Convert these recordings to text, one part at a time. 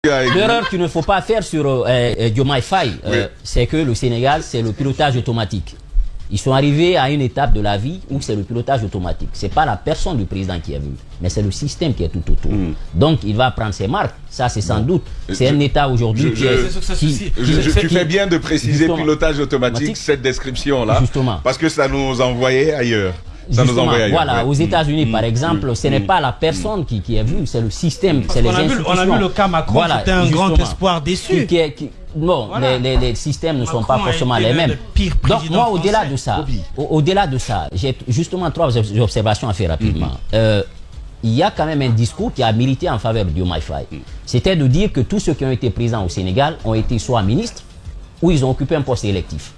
L'erreur qu'il ne faut pas faire sur Diomaye Faye, c'est que le Sénégal, c'est le pilotage automatique. Ils sont arrivés à une étape de la vie où c'est le pilotage automatique. Ce n'est pas la personne du président qui est venue, mais c'est le système qui est tout autour. Donc il va prendre ses marques, ça c'est sans doute. C'est un État aujourd'hui qui est... Tu fais bien de préciser pilotage automatique, cette description-là, parce que ça nous envoyait ailleurs. Voilà, aux États-Unis par exemple, ce n'est pas la personne qui est venue, c'est le système, c'est les institutions. On a vu le cas Macron, voilà, c'était un grand espoir déçu. Non, voilà. les systèmes ne sont pas forcément les mêmes. Donc moi, au-delà de ça, j'ai justement trois observations à faire rapidement. Il y a quand même un discours qui a milité en faveur de Diomaye Faye. C'était de dire que tous ceux qui ont été présents au Sénégal ont été soit ministres ou ils ont occupé un poste électif.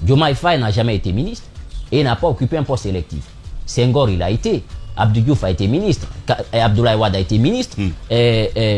Diomaye Faye n'a jamais été ministre et n'a pas occupé un poste électif. Senghor, il a été. Abdou Diouf a été ministre. Abdoulaye Wade a été ministre.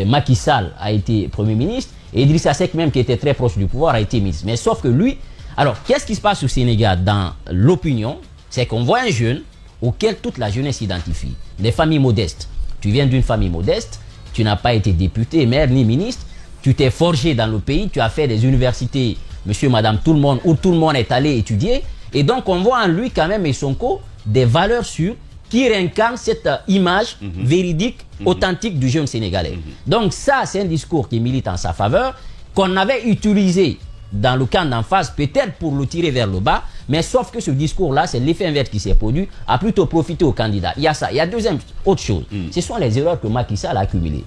Macky Sall a été Premier ministre. Et Idrissa Seck, même qui était très proche du pouvoir, a été ministre. Mais sauf que lui... Alors, qu'est-ce qui se passe au Sénégal dans l'opinion? C'est qu'on voit un jeune auquel toute la jeunesse s'identifie. Les familles modestes. Tu viens d'une famille modeste, tu n'as pas été député, maire ni ministre, tu t'es forgé dans le pays, tu as fait des universités, monsieur, madame, tout le monde, où tout le monde est allé étudier. Et donc, on voit en lui quand même et Sonko des valeurs sûres qui réincarnent cette image véridique, authentique du jeune Sénégalais. Donc ça, c'est un discours qui milite en sa faveur, qu'on avait utilisé dans le camp d'en face, peut-être pour le tirer vers le bas, mais sauf que ce discours-là, c'est l'effet inverse qui s'est produit, a plutôt profité aux candidats. Il y a ça. Il y a deuxième autre chose. Ce sont les erreurs que Macky Sall a accumulées.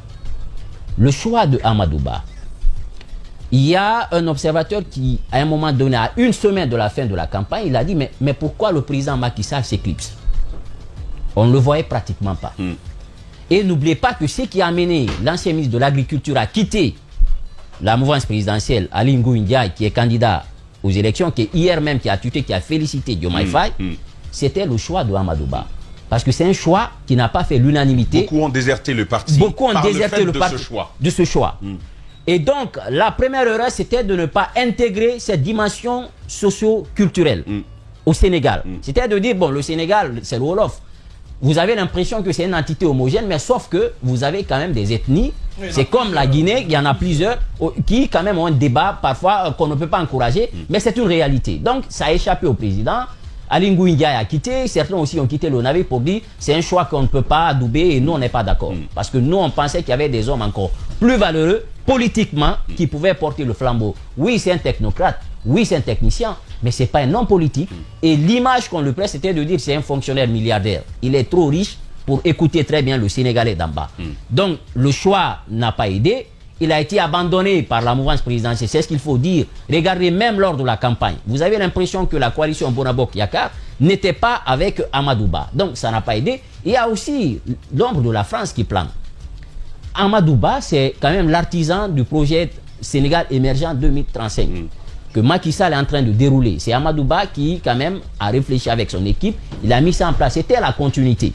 Le choix de Amadou Ba. Il y a un observateur qui, à un moment donné, à une semaine de la fin de la campagne, il a dit, mais pourquoi le président Macky Sall s'éclipse? On ne le voyait pratiquement pas. Et n'oubliez pas que ce qui a amené l'ancien ministre de l'Agriculture à quitter la mouvance présidentielle, Aly Ngouille Ndiaye, qui est candidat aux élections, qui est hier même qui a tuté, qui a félicité Diomaye Faye, c'était le choix de Amadou Ba. Parce que c'est un choix qui n'a pas fait l'unanimité. Beaucoup ont déserté le parti. Beaucoup ont déserté le parti de ce choix. Et donc, la première erreur, c'était de ne pas intégrer cette dimension socio-culturelle au Sénégal. C'était de dire, bon, le Sénégal, c'est le Wolof. Vous avez l'impression que c'est une entité homogène, mais sauf que vous avez quand même des ethnies. C'est comme la Guinée, il y en a plusieurs qui quand même ont un débat parfois qu'on ne peut pas encourager, mais c'est une réalité. Donc ça a échappé au président. Aly Ngouille Ndiaye a quitté, certains aussi ont quitté le navire pour dire c'est un choix qu'on ne peut pas adouber et nous on n'est pas d'accord. Parce que nous on pensait qu'il y avait des hommes encore plus valeureux politiquement qui pouvaient porter le flambeau. Oui, c'est un technocrate, oui, c'est un technicien, mais ce n'est pas un homme politique. Et l'image qu'on lui prête, c'était de dire c'est un fonctionnaire milliardaire. Il est trop riche pour écouter très bien le Sénégalais d'en bas. Donc, le choix n'a pas aidé. Il a été abandonné par la mouvance présidentielle. C'est ce qu'il faut dire. Regardez, même lors de la campagne, vous avez l'impression que la coalition Bonabok Yakar n'était pas avec Amadou Ba. Donc, ça n'a pas aidé. Il y a aussi l'ombre de la France qui plane. Amadou Ba, c'est quand même l'artisan du projet Sénégal émergent 2035. Que Macky Sall est en train de dérouler. C'est Amadou Ba qui, quand même, a réfléchi avec son équipe. Il a mis ça en place. C'était la continuité.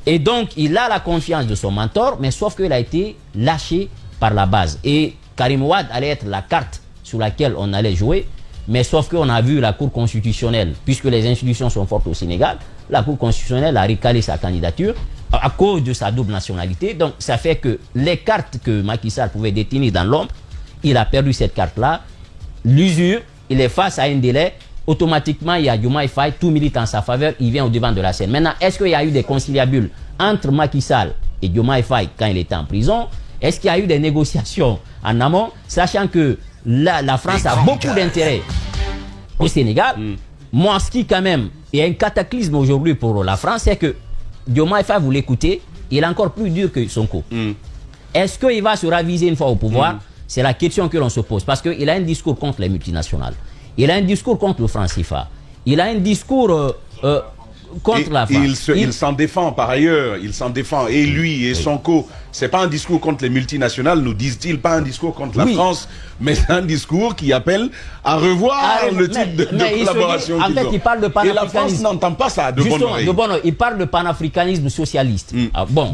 Et donc, il a la confiance de son mentor, mais sauf qu'il a été lâché par la base. Et Karim Wade allait être la carte sur laquelle on allait jouer, mais sauf qu'on a vu la Cour constitutionnelle, puisque les institutions sont fortes au Sénégal, la Cour constitutionnelle a recalé sa candidature à cause de sa double nationalité. Donc, ça fait que les cartes que Macky Sall pouvait détenir dans l'ombre, il a perdu cette carte-là. L'usure, il est face à un délai, automatiquement il y a Diomaye Faye, tout milite en sa faveur, il vient au devant de la scène. Maintenant, est-ce qu'il y a eu des conciliabules entre Macky Sall et Diomaye Faye quand il était en prison? Est-ce qu'il y a eu des négociations en amont, sachant que la France a beaucoup d'intérêt au Sénégal? Moi, ce qui quand même est un cataclysme aujourd'hui pour la France, c'est que Diomaye Faye, vous l'écoutez, il est encore plus dur que Sonko. Est-ce qu'il va se raviser une fois au pouvoir? C'est la question que l'on se pose. Parce qu'il a un discours contre les multinationales. Il a un discours contre le franc CFA. Il a un discours contre la France. Il s'en défend par ailleurs. Il s'en défend. Et lui et Sonko, ce n'est pas un discours contre les multinationales, nous disent-ils, pas un discours contre la France, mais c'est un discours qui appelle à revoir le type de collaboration qu'ils ont. Il parle de panafricanisme. Et la France n'entend pas ça de bonne oreille. Il parle de panafricanisme socialiste. Bon,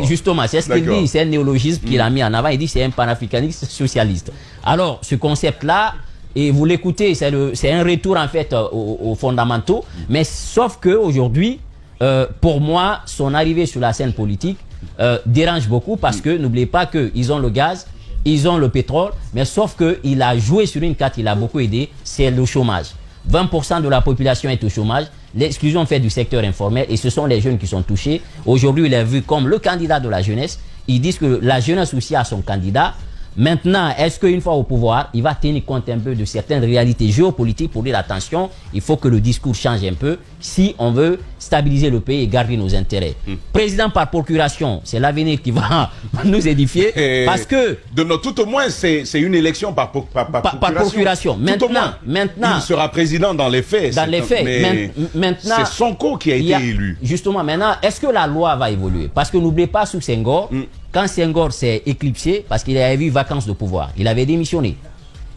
justement, c'est ce qu'il dit, c'est un néologisme qu'il a mis en avant. Il dit c'est un panafricanisme socialiste. Alors, ce concept-là, et vous l'écoutez, c'est un retour en fait aux fondamentaux, mais sauf qu'aujourd'hui, pour moi, son arrivée sur la scène politique dérange beaucoup parce que n'oubliez pas qu'ils ont le gaz ils ont le pétrole, mais sauf qu'il a joué sur une carte, il a beaucoup aidé, c'est le chômage. 20% de la population est au chômage, l'exclusion fait du secteur informel et ce sont les jeunes qui sont touchés. Aujourd'hui, il est vu comme le candidat de la jeunesse. Ils disent que la jeunesse aussi a son candidat. Maintenant, est-ce qu'une fois au pouvoir, il va tenir compte un peu de certaines réalités géopolitiques pour dire attention, il faut que le discours change un peu si on veut stabiliser le pays et garder nos intérêts. Président par procuration, c'est l'avenir qui va nous édifier parce que... tout au moins, c'est une élection par procuration. Maintenant, il sera président dans les faits. Dans les faits. Maintenant, c'est Sonko qui a été élu. Justement, maintenant, est-ce que la loi va évoluer? Parce que n'oubliez pas, sous Senghor, quand Senghor s'est éclipsé, parce qu'il avait eu vacances de pouvoir, il avait démissionné.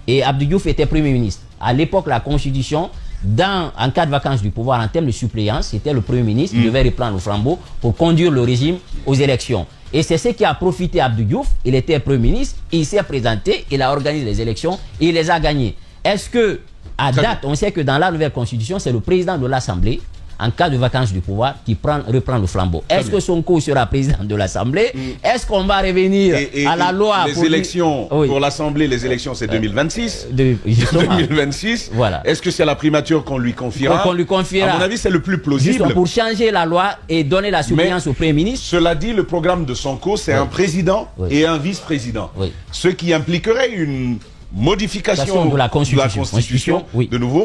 Et Abdou Diouf était Premier ministre. À l'époque, la Constitution, en cas de vacances du pouvoir, en termes de suppléance, c'était le Premier ministre qui devait reprendre le flambeau pour conduire le régime aux élections. Et c'est ce qui a profité à Abdou Diouf. Il était Premier ministre, il s'est présenté, il a organisé les élections et il les a gagnées. Est-ce que, à date, on sait que dans la nouvelle Constitution, c'est le président de l'Assemblée, en cas de vacances du pouvoir, qui reprend le flambeau. Est-ce que Sonko sera président de l'Assemblée? Est-ce qu'on va revenir à la loi les élections pour l'Assemblée, les élections, c'est 2026. 2026. Voilà. Est-ce que c'est la primature qu'on lui confiera? Qu'on lui confiera. À mon avis, c'est le plus plausible. Juste pour changer la loi et donner la suppléance au Premier ministre. Cela dit, le programme de Sonko, c'est un président et un vice-président. Ce qui impliquerait une modification de la Constitution. De nouveau.